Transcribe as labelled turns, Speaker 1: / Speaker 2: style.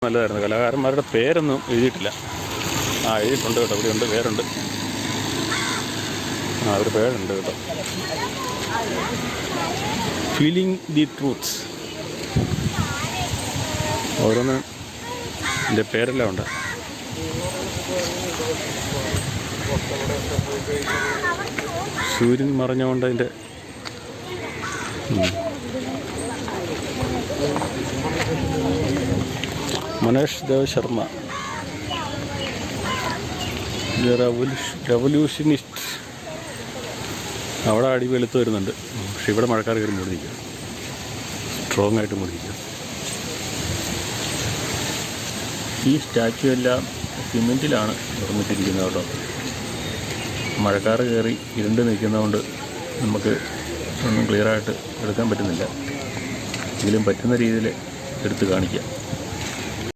Speaker 1: നല്ലതായിരുന്നു. കലാകാരന്മാരുടെ പേരൊന്നും എഴുതിയിട്ടില്ല. എഴുതിയിട്ടുണ്ട് കേട്ടോ, ഇവിടെ ഉണ്ട്, പേരുണ്ട്. ഒരു പേരുണ്ട് കേട്ടോ. Feeling the truths. ഓരോന്ന് എൻ്റെ പേരെല്ലാം ഉണ്ട്. സൂര്യൻ മറഞ്ഞുകൊണ്ട് അതിൻ്റെ മനേഷ് ദേവ് ശർമ്മ, റെവല്യൂഷനിസ്റ്റ്. അവിടെ അടി വെളുത്ത് വരുന്നുണ്ട്. പക്ഷെ ഇവിടെ മഴക്കാർ കയറി മൂടിയിരിക്കുക, സ്ട്രോങ് ആയിട്ട് മൂടിയിരിക്കുക. ഈ സ്റ്റാച്ചു എല്ലാം സിമെൻറ്റിലാണ് നിർമ്മിച്ചിരിക്കുന്നത് കേട്ടോ. മഴക്കാർ കയറി ഇരുണ്ട് നിൽക്കുന്നതുകൊണ്ട് നമുക്ക് ഒന്നും ക്ലിയറായിട്ട് എടുക്കാൻ പറ്റുന്നില്ല. എങ്കിലും പറ്റുന്ന രീതിയിൽ എടുത്ത് കാണിക്കാം.